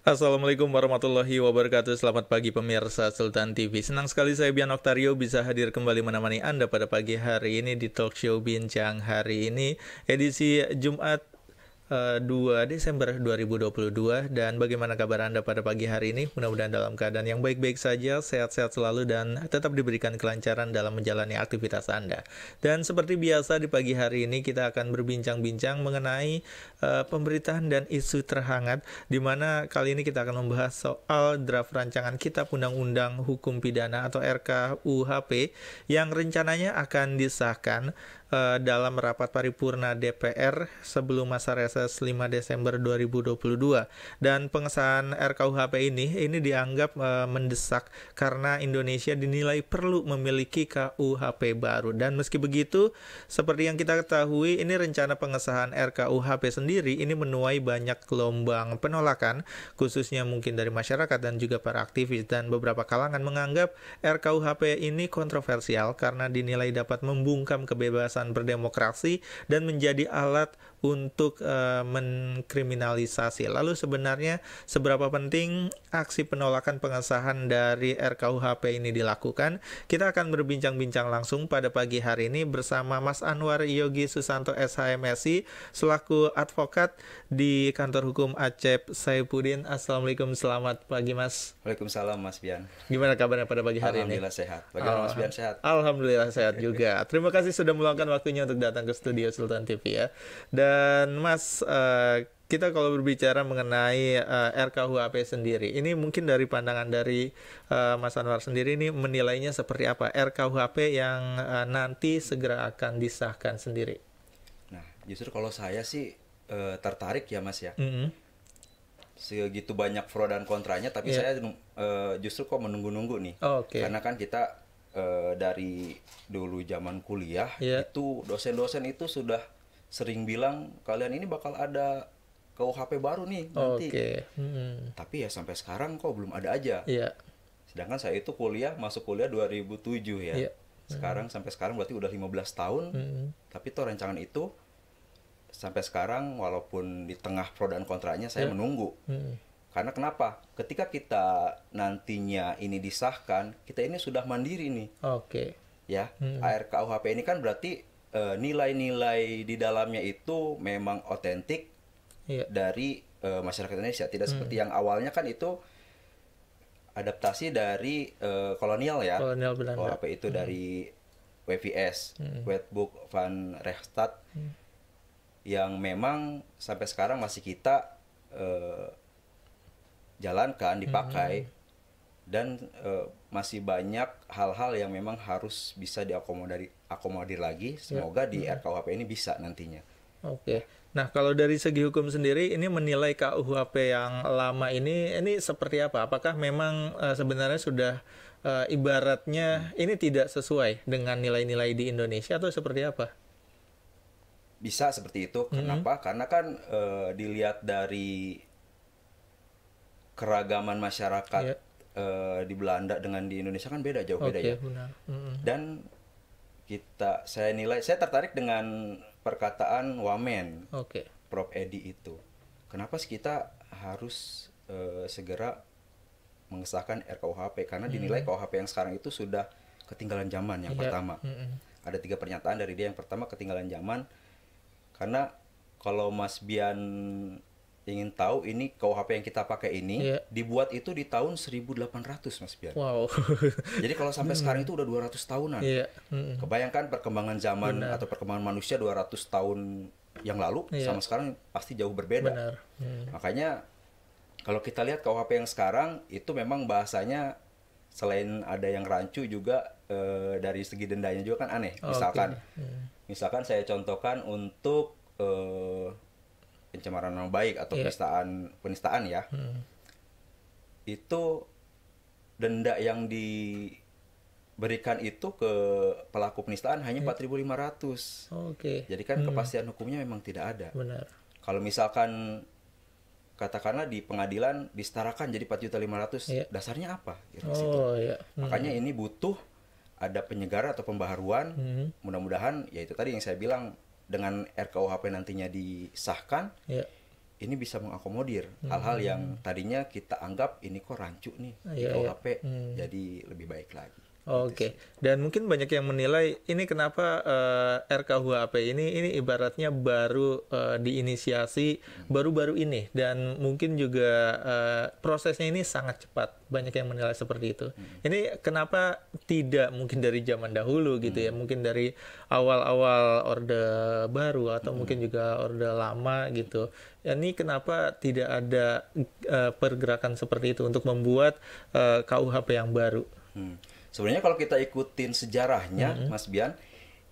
Assalamualaikum warahmatullahi wabarakatuh. Selamat pagi pemirsa Sultan TV. Senang sekali saya Bian Oktario bisa hadir kembali menemani Anda pada pagi hari ini di talk show Bincang hari ini, edisi Jumat 2 Desember 2022. Dan bagaimana kabar Anda pada pagi hari ini? Mudah-mudahan dalam keadaan yang baik-baik saja, sehat-sehat selalu, dan tetap diberikan kelancaran dalam menjalani aktivitas Anda. Dan seperti biasa di pagi hari ini kita akan berbincang-bincang mengenai pemberitaan dan isu terhangat, di mana kali ini kita akan membahas soal draft rancangan Kitab Undang-Undang Hukum Pidana atau RKUHP yang rencananya akan disahkan dalam rapat paripurna DPR sebelum masa reses 5 Desember 2022. Dan pengesahan RKUHP ini dianggap mendesak karena Indonesia dinilai perlu memiliki KUHP baru. Dan meski begitu, seperti yang kita ketahui, ini rencana pengesahan RKUHP sendiri ini menuai banyak gelombang penolakan, khususnya mungkin dari masyarakat dan juga para aktivis, dan beberapa kalangan menganggap RKUHP ini kontroversial karena dinilai dapat membungkam kebebasan berdemokrasi dan menjadi alat untuk mengkriminalisasi. Lalu sebenarnya seberapa penting aksi penolakan pengesahan dari RKUHP ini dilakukan? Kita akan berbincang-bincang langsung pada pagi hari ini bersama Mas Anwar Yogi Susanto SHMSI selaku advokat di Kantor Hukum Acep Saifuddin. Assalamualaikum, selamat pagi Mas. Waalaikumsalam Mas Bian. Gimana kabarnya pada pagi hari ini? Alhamdulillah sehat. Bagaimana Mas Bian, sehat? Alhamdulillah sehat juga. Terima kasih sudah meluangkan waktunya untuk datang ke studio Sultan TV ya. Dan Mas, kita kalau berbicara mengenai RKUHP sendiri, ini mungkin dari pandangan dari Mas Anwar sendiri ini menilainya seperti apa RKUHP yang nanti segera akan disahkan sendiri? Nah, justru kalau saya sih tertarik ya Mas ya. Segitu banyak pro dan kontranya, tapi saya justru kok menunggu-nunggu nih. Karena kan kita dari dulu zaman kuliah itu dosen-dosen itu sudah sering bilang kalian ini bakal ada KUHP baru nih nanti. Tapi ya sampai sekarang kok belum ada aja. Sedangkan saya itu masuk kuliah 2007 ya. Sekarang sampai sekarang berarti udah 15 tahun. Tapi tuh rancangan itu sampai sekarang walaupun di tengah pro dan kontranya saya menunggu. Karena kenapa? Ketika kita nantinya ini disahkan, kita ini sudah mandiri nih. Ya, RKUHP ini kan berarti nilai-nilai di dalamnya itu memang otentik dari masyarakat Indonesia. Tidak seperti yang awalnya kan itu adaptasi dari kolonial ya. Kolonial Belanda. KUHP itu dari WVS, Wetboek van Rechtsstaat, yang memang sampai sekarang masih kita jalankan, dipakai, dan masih banyak hal-hal yang memang harus bisa diakomodir lagi. Semoga di RKUHP ini bisa nantinya. Nah, kalau dari segi hukum sendiri, ini menilai KUHP yang lama ini seperti apa? Apakah memang sebenarnya sudah ibaratnya ini tidak sesuai dengan nilai-nilai di Indonesia atau seperti apa? Bisa seperti itu. Kenapa? Karena kan dilihat dari keragaman masyarakat di Belanda dengan di Indonesia kan beda, jauh beda ya. Benar. Dan saya tertarik dengan perkataan Wamen, Prof. Edi itu. Kenapa sih kita harus segera mengesahkan RKUHP? Karena dinilai KUHP yang sekarang itu sudah ketinggalan zaman yang pertama. Ada 3 pernyataan dari dia. Yang pertama, ketinggalan zaman. Karena kalau Mas Bian ingin tahu, ini KUHP yang kita pakai ini dibuat itu di tahun 1800 Mas Bian. Wow. Jadi kalau sampai sekarang itu udah 200 tahunan. Kebayangkan perkembangan zaman atau perkembangan manusia 200 tahun yang lalu sama sekarang pasti jauh berbeda. Makanya kalau kita lihat KUHP yang sekarang itu memang bahasanya selain ada yang rancu juga dari segi dendanya juga kan aneh. Misalkan saya contohkan untuk pencemaran nama baik atau penistaan ya. Itu denda yang diberikan itu ke pelaku penistaan hanya 4.500. Jadi kan kepastian hukumnya memang tidak ada. Kalau misalkan katakanlah di pengadilan disetarakan jadi 4.500.000, dasarnya apa? Makanya ini butuh ada penyegaran atau pembaharuan. Mudah-mudahan ya itu tadi yang saya bilang, dengan RKUHP nantinya disahkan, ini bisa mengakomodir hal-hal yang tadinya kita anggap ini kok rancu nih di KUHP, jadi lebih baik lagi. Oke. Dan mungkin banyak yang menilai ini kenapa RKUHP ini ibaratnya baru diinisiasi baru-baru ini, dan mungkin juga prosesnya ini sangat cepat. Banyak yang menilai seperti itu. Ini kenapa tidak mungkin dari zaman dahulu gitu ya? Mungkin dari awal-awal Orde Baru atau mungkin juga Orde Lama gitu. Ini kenapa tidak ada pergerakan seperti itu untuk membuat KUHP yang baru? Sebenarnya kalau kita ikutin sejarahnya, Mas Bian,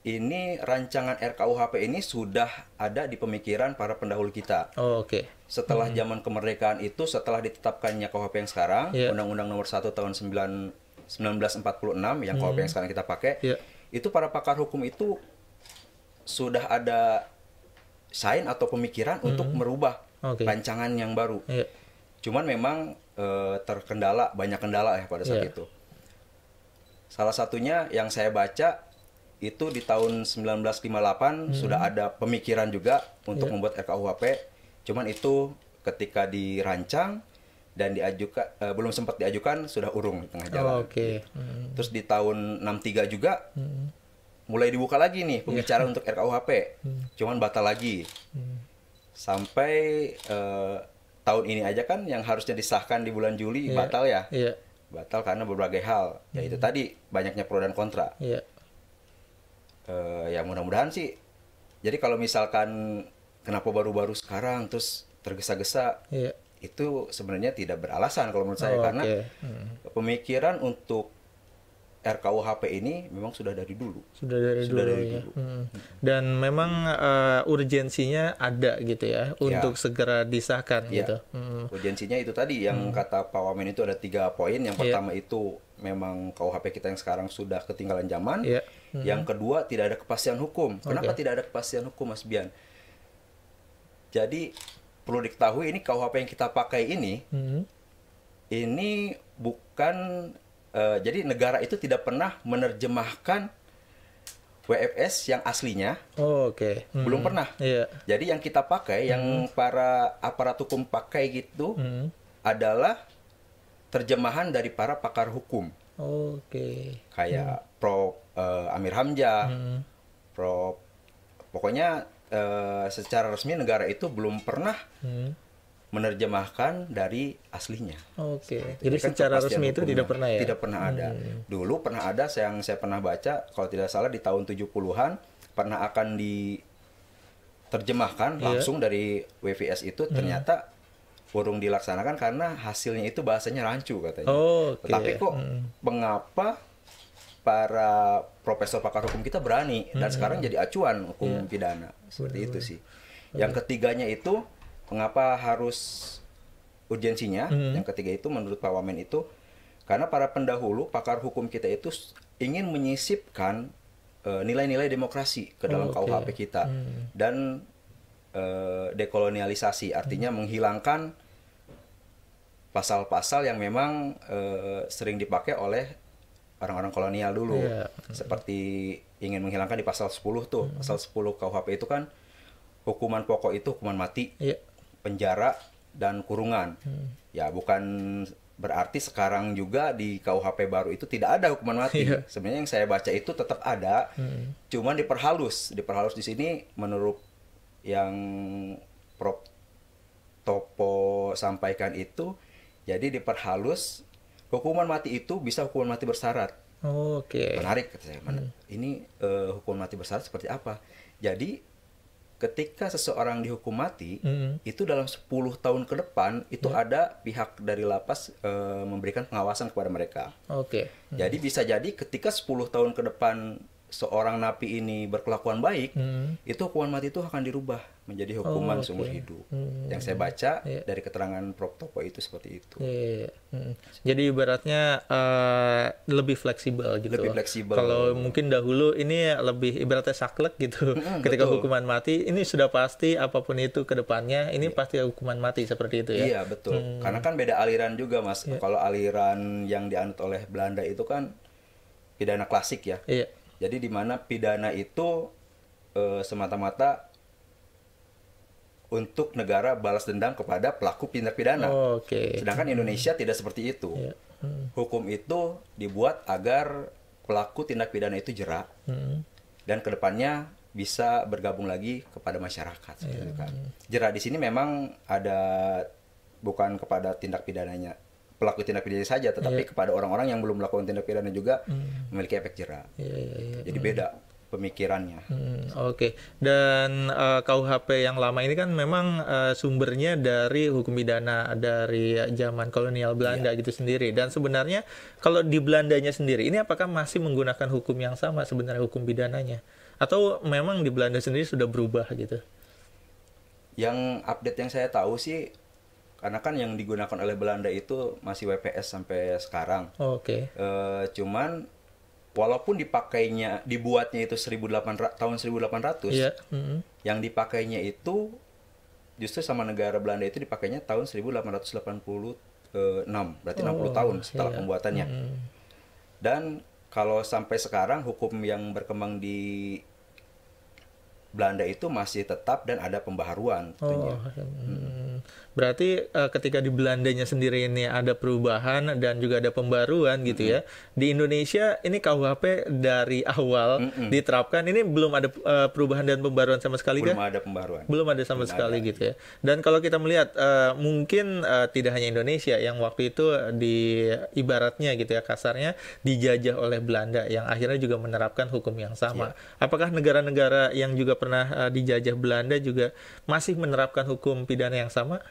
ini rancangan RKUHP ini sudah ada di pemikiran para pendahulu kita. Oke. Setelah zaman kemerdekaan itu, setelah ditetapkannya KUHP yang sekarang, Undang-Undang Nomor 1 Tahun 1946 yang KUHP yang sekarang kita pakai, itu para pakar hukum itu sudah ada sign atau pemikiran untuk merubah rancangan yang baru. Cuman memang banyak kendala ya pada saat itu. Salah satunya yang saya baca itu di tahun 1958 sudah ada pemikiran juga untuk membuat RKUHP. Cuman itu ketika dirancang dan diajukan belum sempat diajukan sudah urung di tengah jalan. Terus di tahun 63 juga mulai dibuka lagi nih pembicaraan untuk RKUHP. Cuman batal lagi. Sampai tahun ini aja kan yang harusnya disahkan di bulan Juli batal ya. Batal karena berbagai hal, ya itu tadi banyaknya pro dan kontra. Ya mudah-mudahan sih. Jadi kalau misalkan kenapa baru-baru sekarang terus tergesa-gesa, itu sebenarnya tidak beralasan kalau menurut saya, karena pemikiran untuk RKUHP ini memang sudah dari dulu. Sudah dari dulu. Dan memang urgensinya ada gitu ya untuk segera disahkan gitu. Urgensinya itu tadi yang kata Pak Wamen itu ada 3 poin. Yang pertama itu memang KUHP kita yang sekarang sudah ketinggalan zaman. Yang kedua tidak ada kepastian hukum. Kenapa tidak ada kepastian hukum, Mas Bian? Jadi perlu diketahui ini KUHP yang kita pakai ini bukan jadi negara itu tidak pernah menerjemahkan WFS yang aslinya. Belum pernah. Jadi yang kita pakai, yang para aparat hukum pakai gitu, adalah terjemahan dari para pakar hukum. Kayak Prof. Amir Hamzah, Prof. Pokoknya secara resmi negara itu belum pernah menerjemahkan dari aslinya. Jadi kan secara resmi itu tidak pernah ya? Tidak pernah ada. Dulu pernah ada yang saya pernah baca, kalau tidak salah di tahun 70-an pernah akan diterjemahkan langsung dari WVS itu, ternyata urung dilaksanakan karena hasilnya itu bahasanya rancu katanya. Tetapi kok mengapa para profesor pakar hukum kita berani dan sekarang jadi acuan hukum pidana. Seperti itu sih. Yang ketiganya itu mengapa harus urgensinya? Yang ketiga itu menurut Pak Wamen itu karena para pendahulu pakar hukum kita itu ingin menyisipkan nilai-nilai demokrasi ke dalam KUHP kita dan dekolonialisasi, artinya menghilangkan pasal-pasal yang memang sering dipakai oleh orang-orang kolonial dulu. Seperti ingin menghilangkan di pasal 10 tuh. Pasal 10 KUHP itu kan hukuman pokok itu hukuman mati. Penjara dan kurungan. Ya bukan berarti sekarang juga di KUHP baru itu tidak ada hukuman mati. Sebenarnya yang saya baca itu tetap ada, cuman diperhalus. Diperhalus di sini menurut yang Prof. Topo sampaikan itu, jadi diperhalus hukuman mati itu bisa hukuman mati bersyarat. Menarik kata saya. Ini hukuman mati bersyarat seperti apa? Jadi ketika seseorang dihukum mati, itu dalam 10 tahun ke depan, itu ada pihak dari lapas memberikan pengawasan kepada mereka. Jadi bisa jadi ketika 10 tahun ke depan seorang napi ini berkelakuan baik, itu hukuman mati itu akan dirubah menjadi hukuman seumur hidup. Yang saya baca dari keterangan Prof. Topo itu seperti itu. Jadi ibaratnya lebih fleksibel gitu. Lebih fleksibel. Kalau mungkin dahulu ini lebih ibaratnya saklek gitu. Ketika hukuman mati, ini sudah pasti apapun itu ke depannya, ini pasti hukuman mati seperti itu ya. Iya, betul. Karena kan beda aliran juga, Mas. Kalau aliran yang dianut oleh Belanda itu kan pidana klasik ya. Jadi di mana pidana itu semata-mata untuk negara balas dendam kepada pelaku tindak pidana. Sedangkan Indonesia tidak seperti itu. Hukum itu dibuat agar pelaku tindak pidana itu jera dan kedepannya bisa bergabung lagi kepada masyarakat. Kan. Jera di sini memang ada bukan kepada tindak pidananya, pelaku tindak pidana saja, tetapi kepada orang-orang yang belum melakukan tindak pidana juga memiliki efek jera. Jadi beda pemikirannya. Dan KUHP yang lama ini kan memang sumbernya dari hukum pidana dari zaman kolonial Belanda gitu sendiri. Dan sebenarnya kalau di Belandanya sendiri ini apakah masih menggunakan hukum yang sama sebenarnya hukum pidananya? Atau memang di Belanda sendiri sudah berubah gitu? Yang update yang saya tahu sih, karena kan yang digunakan oleh Belanda itu masih WPS sampai sekarang. Cuman walaupun dibuatnya itu tahun 1800, yang dipakainya itu justru sama negara Belanda itu dipakainya tahun 1886, berarti 60 tahun setelah pembuatannya. Dan kalau sampai sekarang hukum yang berkembang di Belanda itu masih tetap dan ada pembaharuan tentunya. Berarti ketika di Belandanya sendiri ini ada perubahan dan juga ada pembaruan gitu ya. Di Indonesia ini KUHP dari awal diterapkan ini belum ada perubahan dan pembaruan sama sekali kan? Belum ada pembaruan. Belum ada sama sekali gitu ya. Dan kalau kita melihat mungkin tidak hanya Indonesia yang waktu itu di ibaratnya gitu ya kasarnya dijajah oleh Belanda yang akhirnya juga menerapkan hukum yang sama. Apakah negara-negara yang juga pernah dijajah Belanda juga masih menerapkan hukum pidana yang sama?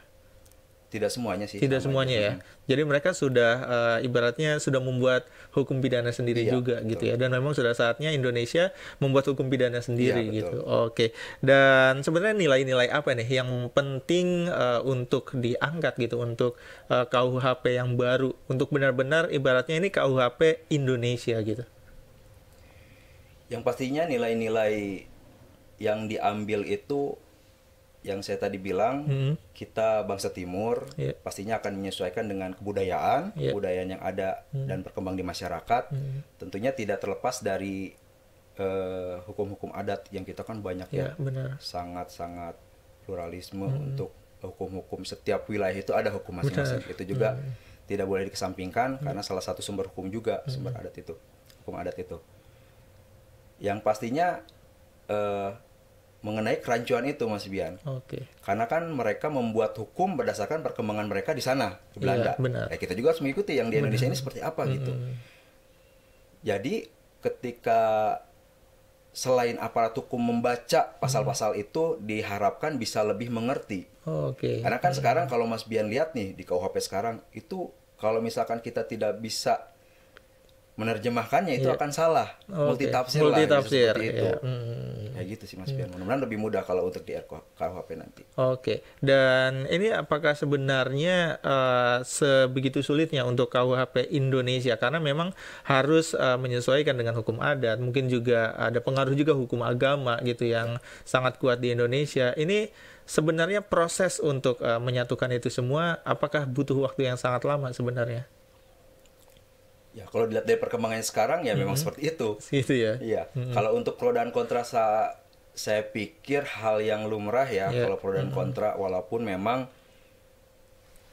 Tidak semuanya sih. Tidak semuanya ya. Jadi mereka sudah ibaratnya sudah membuat hukum pidana sendiri juga gitu ya. Dan memang sudah saatnya Indonesia membuat hukum pidana sendiri gitu. Dan sebenarnya nilai-nilai apa nih yang penting untuk diangkat gitu untuk KUHP yang baru untuk benar-benar ibaratnya ini KUHP Indonesia gitu. Yang pastinya nilai-nilai yang diambil itu yang saya tadi bilang, kita bangsa Timur pastinya akan menyesuaikan dengan kebudayaan yang ada dan berkembang di masyarakat. Tentunya tidak terlepas dari hukum-hukum adat yang kita kan banyak sangat-sangat pluralisme untuk hukum-hukum setiap wilayah itu ada hukum masing-masing. Itu juga tidak boleh dikesampingkan karena salah satu sumber hukum juga sumber adat itu, hukum adat itu. Yang pastinya mengenai kerancuan itu Mas Bian. Karena kan mereka membuat hukum berdasarkan perkembangan mereka di sana, di Belanda. Kita juga harus mengikuti yang di Indonesia ini seperti apa gitu. Jadi ketika selain aparat hukum membaca pasal-pasal itu diharapkan bisa lebih mengerti. Karena kan sekarang kalau Mas Bian lihat nih di KUHP sekarang itu kalau misalkan kita tidak bisa menerjemahkannya itu akan salah, multitafsir seperti itu. Kayak gitu sih Mas Bian. Mudah-mudahan lebih mudah kalau untuk di KUHP nanti. Dan ini apakah sebenarnya sebegitu sulitnya untuk KUHP Indonesia karena memang harus menyesuaikan dengan hukum adat, mungkin juga ada pengaruh juga hukum agama gitu yang sangat kuat di Indonesia. Ini sebenarnya proses untuk menyatukan itu semua apakah butuh waktu yang sangat lama sebenarnya? Ya kalau dilihat dari perkembangannya sekarang ya memang seperti itu. Gitu ya. Iya. Kalau untuk pro dan kontra saya pikir hal yang lumrah ya kalau pro dan kontra walaupun memang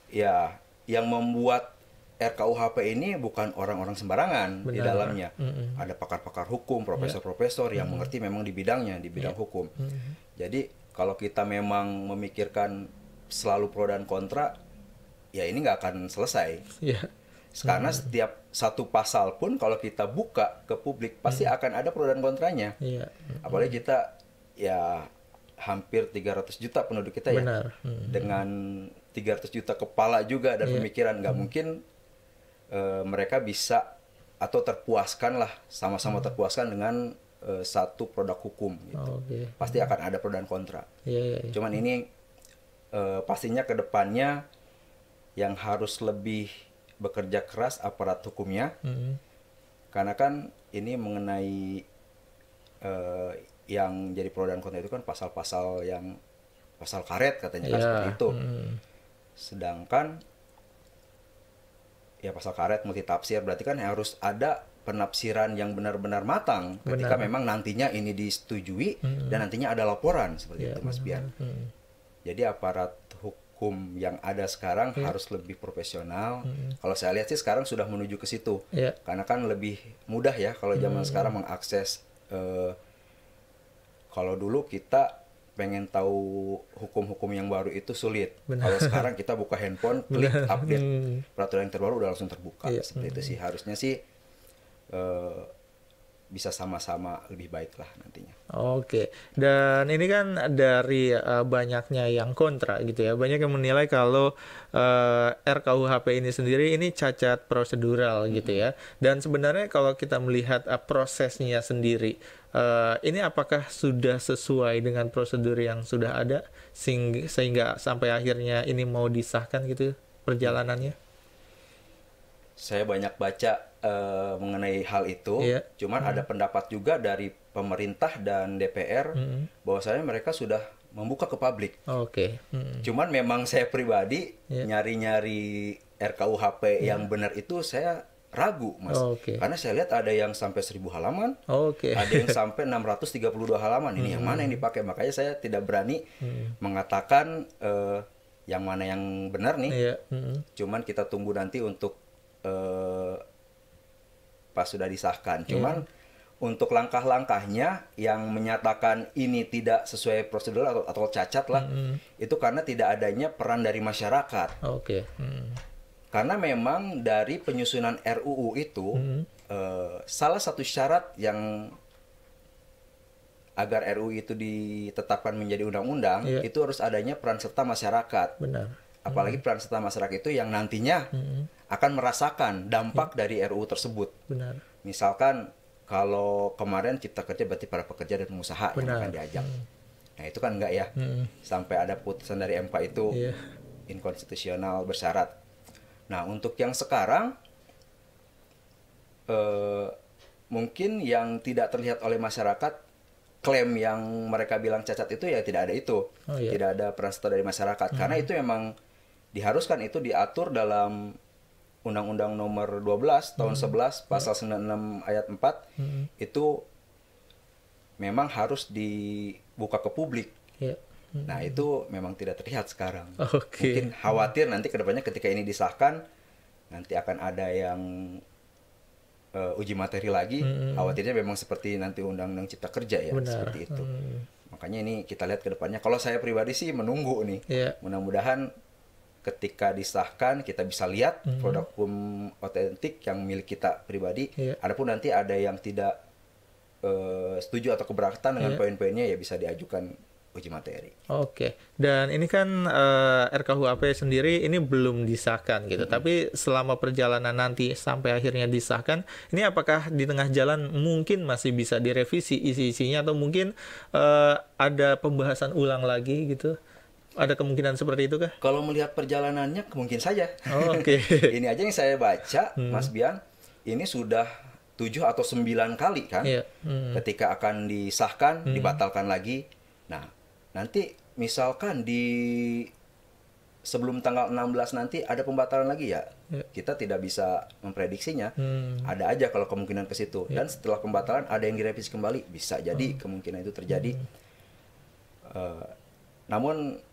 ya yang membuat RKUHP ini bukan orang-orang sembarangan di dalamnya. Ada pakar-pakar hukum, profesor-profesor yang mengerti memang di bidangnya, di bidang hukum. Jadi kalau kita memang memikirkan selalu pro dan kontra ya ini nggak akan selesai. Karena setiap satu pasal pun kalau kita buka ke publik pasti akan ada pro dan kontranya. Apalagi kita ya hampir 300 juta penduduk kita ya. Dengan 300 juta kepala juga dan pemikiran nggak mungkin mereka bisa atau terpuaskan lah sama-sama terpuaskan dengan satu produk hukum gitu. Pasti akan ada pro dan kontra. Cuman ini pastinya ke depannya yang harus lebih bekerja keras aparat hukumnya, karena kan ini mengenai yang jadi pro dan kontra itu kan pasal-pasal yang pasal karet katanya kan seperti itu. Sedangkan ya pasal karet multitafsir berarti kan harus ada penafsiran yang benar-benar matang ketika memang nantinya ini disetujui dan nantinya ada laporan seperti itu Mas Bian. Jadi aparat hukum yang ada sekarang harus lebih profesional. Kalau saya lihat sih sekarang sudah menuju ke situ. Karena kan lebih mudah ya kalau zaman sekarang mengakses. Kalau dulu kita pengen tahu hukum-hukum yang baru itu sulit. Kalau sekarang kita buka handphone, klik update peraturan yang terbaru udah langsung terbuka. Seperti itu sih. Harusnya sih bisa sama-sama lebih baik lah nantinya. Oke, dan ini kan dari banyaknya yang kontra gitu ya, banyak yang menilai kalau RKUHP ini sendiri ini cacat prosedural gitu ya. Dan sebenarnya kalau kita melihat prosesnya sendiri, ini apakah sudah sesuai dengan prosedur yang sudah ada sehingga sampai akhirnya ini mau disahkan gitu perjalanannya? Saya banyak baca mengenai hal itu, cuman ada pendapat juga dari pemerintah dan DPR bahwasanya mereka sudah membuka ke publik. Cuman memang saya pribadi nyari-nyari RKUHP yang benar itu saya ragu, Mas. Karena saya lihat ada yang sampai 1000 halaman, ada yang sampai 632 halaman. Ini yang mana yang dipakai? Makanya saya tidak berani mengatakan yang mana yang benar nih. Cuman kita tunggu nanti untuk pas sudah disahkan. Cuman untuk langkah-langkahnya yang menyatakan ini tidak sesuai prosedur atau cacat lah, itu karena tidak adanya peran dari masyarakat. Karena memang dari penyusunan RUU itu salah satu syarat yang agar RUU itu ditetapkan menjadi undang-undang itu harus adanya peran serta masyarakat. Apalagi peran serta masyarakat itu yang nantinya akan merasakan dampak dari RUU tersebut. Misalkan kalau kemarin Cipta Kerja berarti para pekerja dan pengusaha yang akan diajak. Nah itu kan enggak ya. Sampai ada putusan dari MK itu inkonstitusional bersyarat. Nah untuk yang sekarang mungkin yang tidak terlihat oleh masyarakat, klaim yang mereka bilang cacat itu ya tidak ada itu. Tidak ada peran serta dari masyarakat. Karena itu memang diharuskan, itu diatur dalam Undang-Undang Nomor 12 tahun 11 pasal 96 ayat 4 itu memang harus dibuka ke publik. Nah itu memang tidak terlihat sekarang. Mungkin khawatir nanti kedepannya ketika ini disahkan nanti akan ada yang uji materi lagi. Khawatirnya memang seperti nanti Undang-Undang Cipta Kerja ya. Seperti itu. Makanya ini kita lihat kedepannya. Kalau saya pribadi sih menunggu nih. Mudah-mudahan ketika disahkan kita bisa lihat produk hukum otentik yang milik kita pribadi. Adapun nanti ada yang tidak setuju atau keberatan dengan poin-poinnya ya bisa diajukan uji materi. Dan ini kan RKUHP sendiri ini belum disahkan gitu. Tapi selama perjalanan nanti sampai akhirnya disahkan, ini apakah di tengah jalan mungkin masih bisa direvisi isi-isinya atau mungkin ada pembahasan ulang lagi gitu? Ada kemungkinan seperti itu kah? Kalau melihat perjalanannya mungkin saja. Ini aja yang saya baca, Mas Bian, ini sudah 7 atau 9 kali kan. Ketika akan disahkan, dibatalkan lagi. Nah, nanti misalkan di sebelum tanggal 16 nanti ada pembatalan lagi ya. Kita tidak bisa memprediksinya. Ada aja kalau kemungkinan ke situ. Dan setelah pembatalan ada yang direvisi kembali, bisa jadi kemungkinan itu terjadi. Namun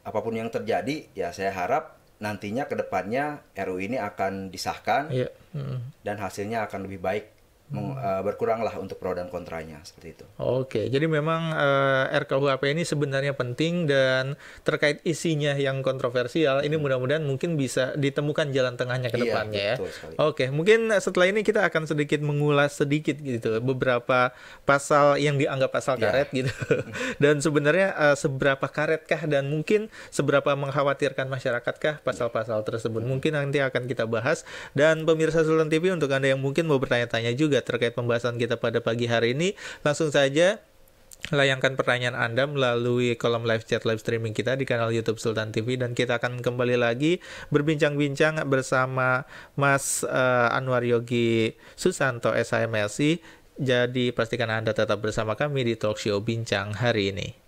apapun yang terjadi, ya saya harap nantinya ke depannya RUU ini akan disahkan dan hasilnya akan lebih baik. Berkuranglah untuk pro dan kontranya seperti itu. Jadi memang RKUHP ini sebenarnya penting dan terkait isinya yang kontroversial ini mudah-mudahan mungkin bisa ditemukan jalan tengahnya ke depannya ya. Mungkin setelah ini kita akan sedikit mengulas sedikit gitu beberapa pasal yang dianggap pasal karet gitu. Dan sebenarnya seberapa karetkah dan mungkin seberapa mengkhawatirkan masyarakatkah pasal-pasal tersebut. Mungkin nanti akan kita bahas. Dan pemirsa Sultan TV, untuk Anda yang mungkin mau bertanya-tanya juga terkait pembahasan kita pada pagi hari ini, langsung saja layangkan pertanyaan Anda melalui kolom live chat live streaming kita di kanal YouTube Sultan TV, dan kita akan kembali lagi berbincang-bincang bersama Mas Anwar Yogi Susanto SHMLC. Jadi pastikan Anda tetap bersama kami di Talkshow Bincang hari ini.